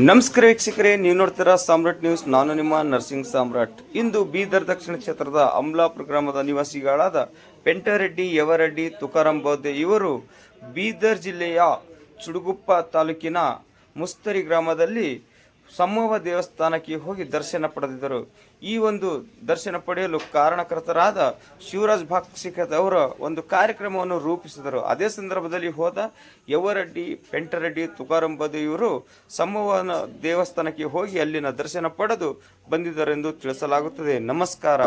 ನಮಸ್ಕಾರ ವೀಕ್ಷಕರೇ, ನೀವು ನೋಡ್ತೀರಾ ಸಾಮ್ರಾಟ್ ನ್ಯೂಸ್. ನಾನು ನಿಮ್ಮ ನರ್ಸಿಂಗ್ ಸಾಮ್ರಾಟ್. ಇಂದು ಬೀದರ್ ದಕ್ಷಿಣ ಕ್ಷೇತ್ರದ ಅಮಲಾಪುರ ಗ್ರಾಮದ ನಿವಾಸಿಗಳಾದ ಪೆಂಟರೆಡ್ಡಿ ಯವರೆಡ್ಡಿ ತುಕಾರಾಂ ಬೋದೆ ಇವರು ಬೀದರ್ ಜಿಲ್ಲೆಯ ಚುಡುಗುಪ್ಪ ತಾಲೂಕಿನ ಮುಸ್ತರಿ ಗ್ರಾಮದಲ್ಲಿ ಸಮ್ಮವ್ವ ದೇವಸ್ಥಾನಕ್ಕೆ ಹೋಗಿ ದರ್ಶನ ಪಡೆದಿದ್ದರು. ಈ ಒಂದು ದರ್ಶನ ಪಡೆಯಲು ಕಾರಣಕರ್ತರಾದ ಶಿವರಾಜ್ ಭಾಕ್ಷಿಕತ್ ಅವರ ಒಂದು ಕಾರ್ಯಕ್ರಮವನ್ನು ರೂಪಿಸಿದರು. ಅದೇ ಸಂದರ್ಭದಲ್ಲಿ ಹೋದ ಯವರೆಡ್ಡಿ ಪೆಂಟರೆಡ್ಡಿ ತುಕಾರಾಂ ಬೋದೆ ಇವರು ಸಮ್ಮವ್ವನ ದೇವಸ್ಥಾನಕ್ಕೆ ಹೋಗಿ ಅಲ್ಲಿನ ದರ್ಶನ ಪಡೆದು ಬಂದಿದ್ದರೆಂದು ತಿಳಿಸಲಾಗುತ್ತದೆ. ನಮಸ್ಕಾರ.